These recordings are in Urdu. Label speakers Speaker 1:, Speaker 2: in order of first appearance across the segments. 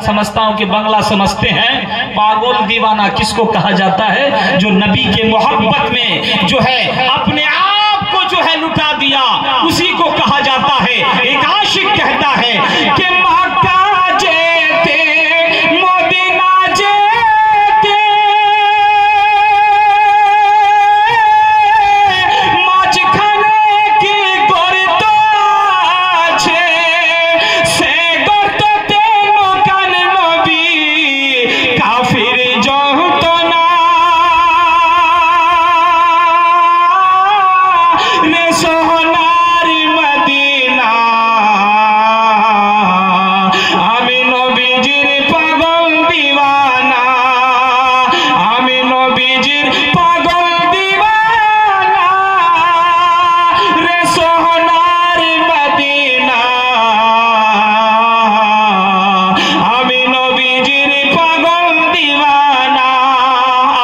Speaker 1: سمجھتا ہوں کہ بنگلہ سمجھتے ہیں، پاگل دیوانہ کس کو کہا جاتا ہے؟ جو نبی کے محبت میں جو ہے اپنے آپ کو جو ہے لٹا دیا، اسی کو کہا جاتا ہے۔ ایک عاشق کہتا ہے کہ مکہ جیتے مدینہ جیتے ماچ کھانے کی گرد আছে সে গর্ততে মকান নবী কাফির যতনা রে সোনার মদিনা আমি নবীজির পাগল দিওয়ানা আমি নবীজির পাগল দিওয়ানা রে সোনার মদিনা আমি নবীজির পাগল দিওয়ানা।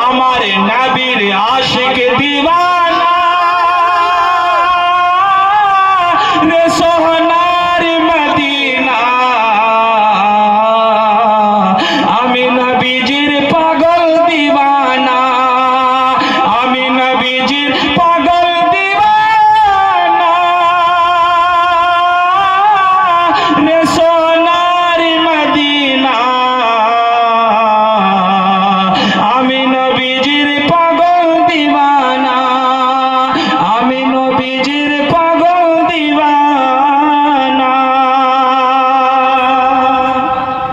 Speaker 1: আমার নবীর আশিক দিওয়ানা রে সোনার মদিনা আমি নবীজির পাগল দিওয়ানা আমি নবীজির পাগল দিওয়ানা রে সোনার মদিনা আমি নবীজির পাগল দিওয়ানা আমি নবীজির পাগল দিওয়ানা।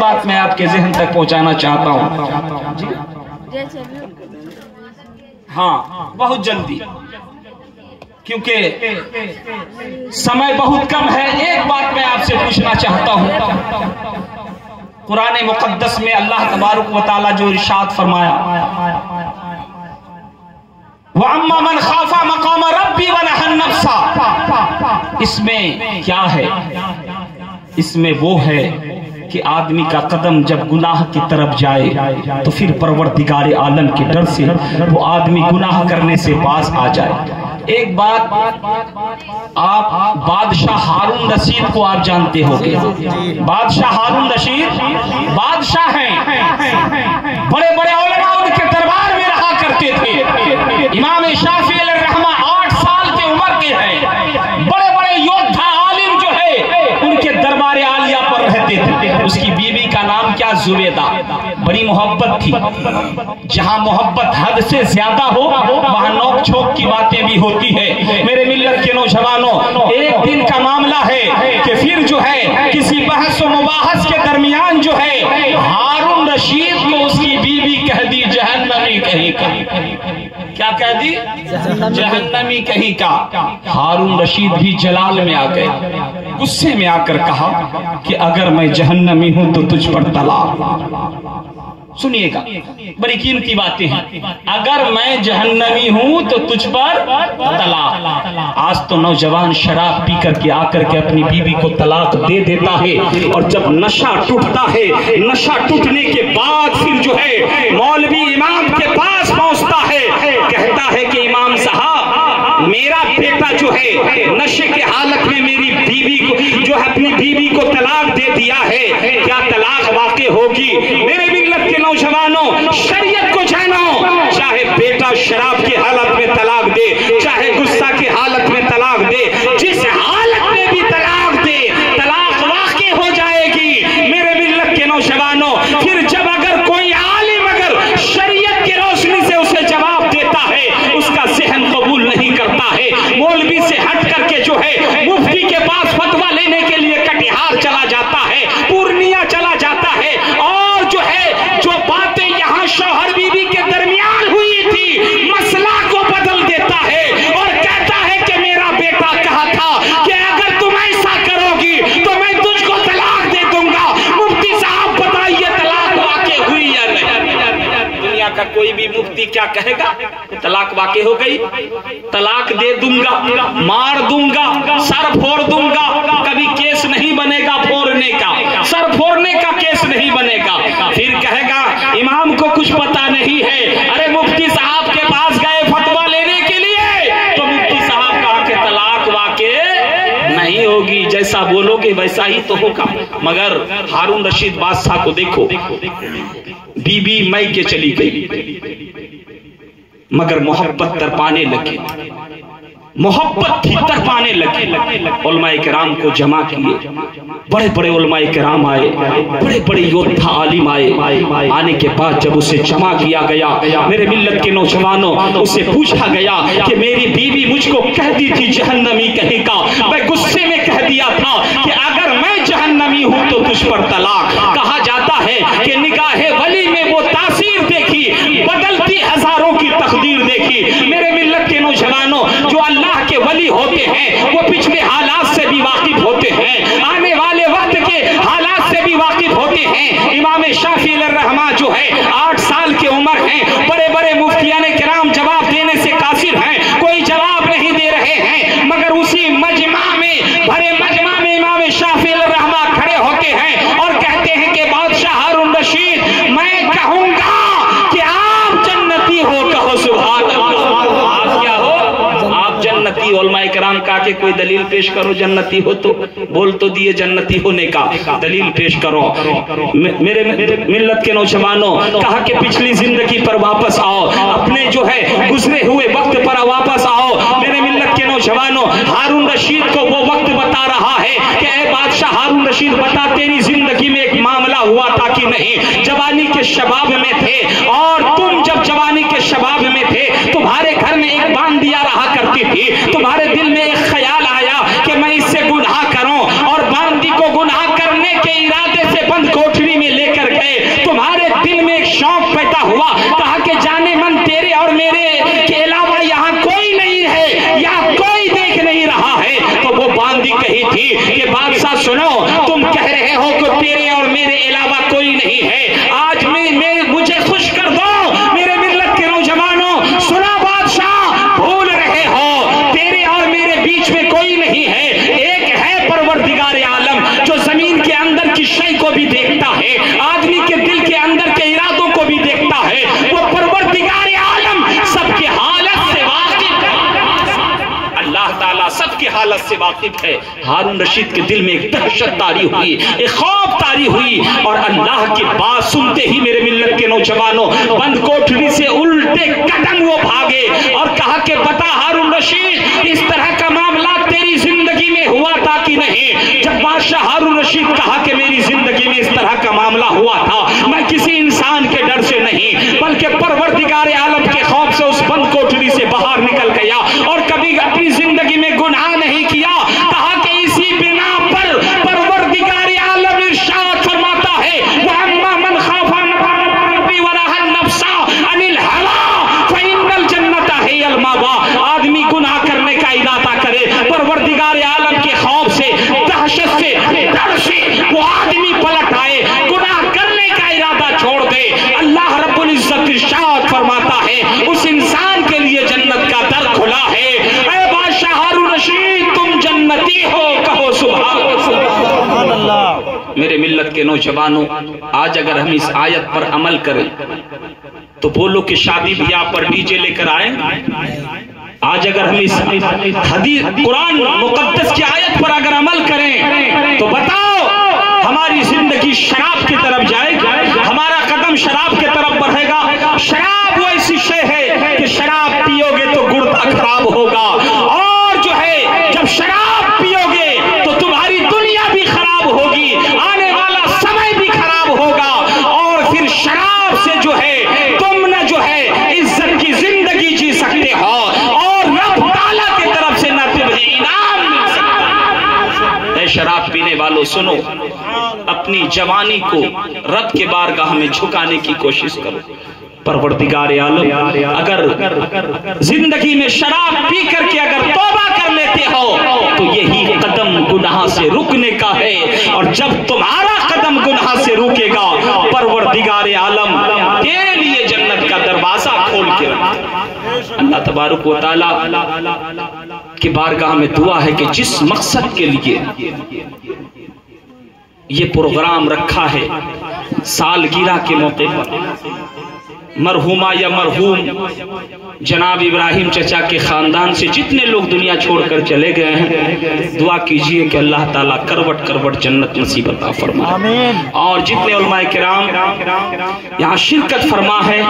Speaker 1: بات میں آپ کے ذہن تک پہنچانا چاہتا ہوں. ہاں بہت جلدی، کیونکہ سمے بہت کم ہے. ایک بات میں آپ سے پوچھنا چاہتا ہوں. قرآن مقدس میں اللہ تبارک و تعالی جو ارشاد فرمایا وَأَمَّا مَنْ خَافَ مَقَامَ رَبِّ وَنَهَى النَّفْسَ، اس میں کیا ہے؟ اس میں وہ ہے کہ آدمی کا قدم جب گناہ کی طرف جائے تو پھر پروردگار عالم کے ڈر سے وہ آدمی گناہ کرنے سے باز آ جائے. ایک بات، آپ بادشاہ ہارون رشید کو آپ جانتے ہو گے. بادشاہ ہارون رشید بادشاہ ہیں، بڑے بڑے علماء ان کے دربار میں رہا کرتے تھے. امام شافعی علیہ الرحمہ 8 سال کی عمر کے ہیں. بڑے بڑے یودھا عالم جو ہے ان کے دربار عالیہ پر رہتے تھے. اس کی بیوی کا نام کیا؟ زبیدہ. بڑی محبت تھی. جہاں محبت حد سے زیادہ ہو وہاں نوک چھوک کی باتیں بھی ہوتی ہے. میرے ملت کے نوجوانوں، ایک دن کا معاملہ ہے کہ پھر جو ہے کسی بحث و مباحث کے درمیان جو ہے ہارون رشید کو اس کی بیوی کہہ دی جہنمی کہیں کا. کیا کہہ دی؟ جہنمی کہیں کا. ہارون رشید بھی جلال میں آ گئے، غصے میں آ کر کہا کہ اگر میں جہنمی ہوں تو تجھ پر طلاق. سنیے گا، بڑی قیمتی باتیں ہیں. اگر میں جہنمی ہوں تو تجھ پر طلاق. آج تو نوجوان شراب پی کر کے آ کر کے اپنی بیوی کو طلاق دے دیتا ہے، اور جب نشہ ٹوٹتا ہے، نشہ ٹوٹنے کے بعد پھر جو ہے مولوی امام کے پاس پہنچتا ہے، کہتا ہے کہ امام صاحب میرا بیٹا جو ہے نشے کے حالت میں میری بیوی کو جو ہے اپنی بیوی کو طلاق دے دیا ہے، کیا طلاق واقع ہوگی؟ میرے ملت کے نوجوانوں، شریعت کو جانو. چاہے بیٹا شراب کی حالت میں طلاق دے، چاہے غصہ کی حالت میں طلاق دے، جس حالت میں بھی طلاق دے طلاق واقع ہو جائے گی. میرے ملت کے نوجوانوں، پھر جب اگر کوئی عالم اگر شریعت کی روشنی سے اسے جواب دیتا ہے اس کا ذہن قبول نہیں کرتا ہے. مولوی سے ہٹ کر کے جو ہے مفتی کے پاس فتویٰ لینے کے لیے کٹیہار چلا جاتا ہے، پورنیہ چلا جاتا ہے، اور جو ہے جو باتیں یہاں شوہر بیوی کے درمیان ہوئی تھی مسئلہ کو بدل دیتا ہے اور کہتا ہے کہ میرا بیٹا کہا تھا کہ اگر تم ایسا کرو گی تو میں تجھ کو طلاق دے دوں گا. مفتی صاحب بتائیے طلاق واقع ہوئی یا نہیں؟ دنیا کا کوئی بھی مفتی کیا کہے گا؟ طلاق واقع ہو گئی، طلاق دے دوں گا، مار دوں گا، سر پھوڑ دوں گا. کبھی کیس نہیں بنے گا پھوڑنے کا، سر پھوڑنے کا کیس نہیں بنے گا. پھر کہے گا امام کو کچھ پتا نہیں ہے. ارے مفتی صاحب کے پاس گئے فتویٰ لینے کے لیے تو مفتی صاحب کہا کہ طلاق واقع نہیں ہوگی، جیسا بولو گے ویسا ہی تو ہوگا. مگر ہارون رشید بادشاہ کو دیکھو، بیوی مئی کے چلی گئی مگر محبت تڑپانے لگی، محبت تھی تڑپانے لگی. علماء کرام کو جمع کیے، بڑے بڑے علماء کرام آئے، بڑے بڑے یودھا عالم آئے. آنے کے بعد جب اسے جمع کیا گیا، میرے ملت کے نوجوانوں، اسے پوچھا گیا کہ میری بیوی مجھ کو کہہ دی تھی جہنمی کہیں کا، میں غصے میں کہہ دیا تھا کہ اگر میں جہنمی ہوں تو تجھ پر طلاق. کہا جاتا ہے کہ نگاہ ولی میں وہ تاثیر دیکھی، بدلتی ہزاروں کی تقدیر دیکھی. میرے ملت کے نوجوانوں، جو اللہ کے ولی ہوتے ہیں وہ پچھلے حالات سے بھی واقف ہوتے ہیں، آنے والے وقت کے حالات سے بھی واقف ہوتے ہیں. امام شافعی علیہ الرحمہ جو ہے 8 سال کی عمر ہیں، بڑے بڑے مفتیان کرام جواب دینے سے قاصر ہیں، کوئی جواب نہیں دے رہے ہیں. مگر اسی مجمع میں، بھرے مجمع میں امام شافعی علیہ الرحمہ کھڑے ہوتے ہیں اور کہتے ہیں کہ بادشاہ ہارون رشید میں کہوں گا کہ آپ جنتی ہو. کہو سبحان اللہ. آپ کیا ہو؟ آپ جنتی. علماء کرام کہا کہ کوئی دلیل پیش کرو جنتی ہو تو. بول تو دیے جنتی ہونے کا، دلیل پیش کرو. میرے ملت کے نوجوانوں، کہا کہ پچھلی زندگی پر واپس آؤ، اپنے جو ہے گزرے ہوئے وقت پر واپس آؤ. میرے ملت کے نوجوانوں، ہارون رشید کو وہ وقت بتا رہا ہے کہ اے بادشاہ ہارون رشید بتا تیری زندگی میں ایک معاملہ ہوا تھا کہ نہیں؟ جوانی کے شباب میں تھے، اور تم جب جوانی کے شباب میں تھے تمہارے گھر میں ایک باندیا رہا کرتی تھی، تمہارے دل میں ایک خیال آیا کہ میں اس سے گناہ کروں، اور باندی کو گناہ کرنے کے ارادے سے بند کوٹری میں دیکھتا ہے, آدمی کے دل کے اندر کے ارادوں کو بھی دیکھتا ہے. وہ پروردگار عالم سب کی حالت سے واقف ہے. اللہ تعالیٰ سب کی حالت سے واقف ہے. ہارون رشید کے دل میں ایک دہشت طاری ہوئی, ایک خوف طاری ہوئی, اور اللہ کی بات سنتے ہی میرے ملت کے نوجوانوں بند کوٹھری سے الٹے قدم وہ بھاگے اور کہا کہ بتا ہارون رشید, اس طرح کا معاملہ تیری زندگی میں ہوا تھا کہ نہیں؟ جب بادشاہ ہارون رشید کہا کہ میری زندگی میں اس طرح کا معاملہ ہوا تھا, میں کسی انسان کے ڈر سے نہیں بلکہ پروردگار عالم کے خوف سے اس بند کوٹھری سے باہر نکل گیا, اور کبھی اپنی زندگی میں گناہ نہیں کیا. کہا کہ اسی بنا پر پروردگار عالم ارشاد فرماتا ہے وَأَمَّا مَنْ خَافَ مَقَامَ رَبِّهِ وَنَهَى النَّفْسَ عَنِ الْهَوَىٰ فَإِنَّ الْجَنَّةَ هِيَ الْمَأْوَىٰ. آدمی گناہ کرنے کا ارادہ کرے, پروردگار عالم کے خوف سے, دہشت سے, ڈر سے وہ آدمی پلٹ آئے, گناہ کرنے کا ارادہ چھوڑ دے, اللہ رب العزت ارشاد فرماتا ہے اس انسان کے لیے جنت کا در کھلا ہے. اے بادشاہ ہارون رشید, تم جنتی ہو, کہو سبحان اللہ. میرے ملت کے نوجوانوں, آج اگر ہم اس آیت پر عمل کریں تو بولو کہ شادی بیاہ پر ڈی جے لے کر آئیں. آج اگر ہم اس حدیث قرآن مقدس کی آیت پر اگر عمل کریں تو بتاؤ ہماری زندگی شراب کی طرف جائے گا, ہمارا قدم شراب کی طرف بڑھے گا. شراب وہ ایسی شے ہے کہ شراب پیو گے تو گردہ خراب ہوگا, اور جو ہے جب شراب پیو گے تو تمہاری دنیا بھی خراب ہوگی, آنے والا سمے بھی خراب ہوگا, اور پھر شراب سے جو ہے تم نہ جو ہے عزت کی زندگی جی سکتے ہو, اور رب تعالیٰ کی طرف سے نہ تمہیں انعام مل سکتا. اے شراب پینے والوں سنو, اپنی جوانی کو رب کے بارگاہ میں جھکانے کی کوشش کرو. پروردگار عالم اگر زندگی میں شراب پی کر کے اگر توبہ کر لیتے ہو تو یہی قدم گناہ سے رکنے کا ہے, اور جب تمہارا قدم گناہ سے رکے گا پروردگار عالم کے لیے جنت کا دروازہ کھول کے رکھے. اللہ تبارک و تعالیٰ کی بارگاہ میں دعا ہے کہ جس مقصد کے لیے یہ پروگرام رکھا ہے, سالگرہ کے موقع پر مرحومہ یا مرحوم جناب ابراہیم چچا کے خاندان سے جتنے لوگ دنیا چھوڑ کر چلے گئے ہیں, دعا کیجئے کہ اللہ تعالیٰ کروٹ کروٹ جنت نصیب عطا فرمائے, اور جتنے علماء کرام یہاں شرکت فرما ہے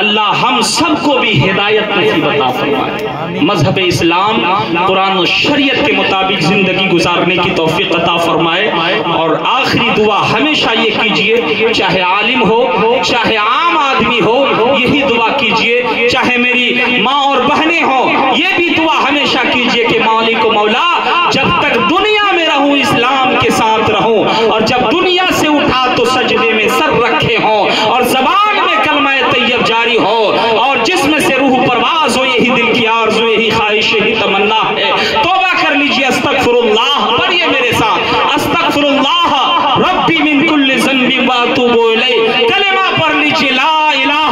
Speaker 1: اللہ ہم سب کو بھی ہدایت نصیب عطا فرمائے, مذہب اسلام قرآن و شریعت کے مطابق زندگی گزارنے کی توفیق عطا فرمائے. اور آخری دعا ہمیشہ یہ کیجئے, چاہے عالم ہو چاہے عام آدمی ہو, یہی دعا کیجئے, چاہے میری ماں اور بہنیں ہوں یہ بھی دعا ہمیشہ کیجئے کہ مالک و مولا جب تک دنیا میں رہوں اسلام کے ساتھ رہوں, اور جب دنیا سے اٹھا تو سجدے میں سر رکھے ہوں, اور زبان میں کلمہ طیب جاری ہو, اور جسم سے روح پرواز ہو. یہی دل کی آرزو, یہی خواہش, یہی تمنا ہے. توبہ کر لیجئے, استغفر اللہ پڑھیے میرے ساتھ, استغفر اللہ ربی من کل ذنب واتوب الیہ. کلمہ پڑھ لیجئے لا الہ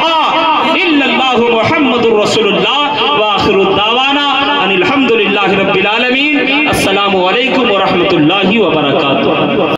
Speaker 1: الا اللہ محمد رسول اللہ. وآخر الدعوانا ان الحمد للہ رب العالمین. السلام علیکم ورحمۃ اللہ وبرکاتہ.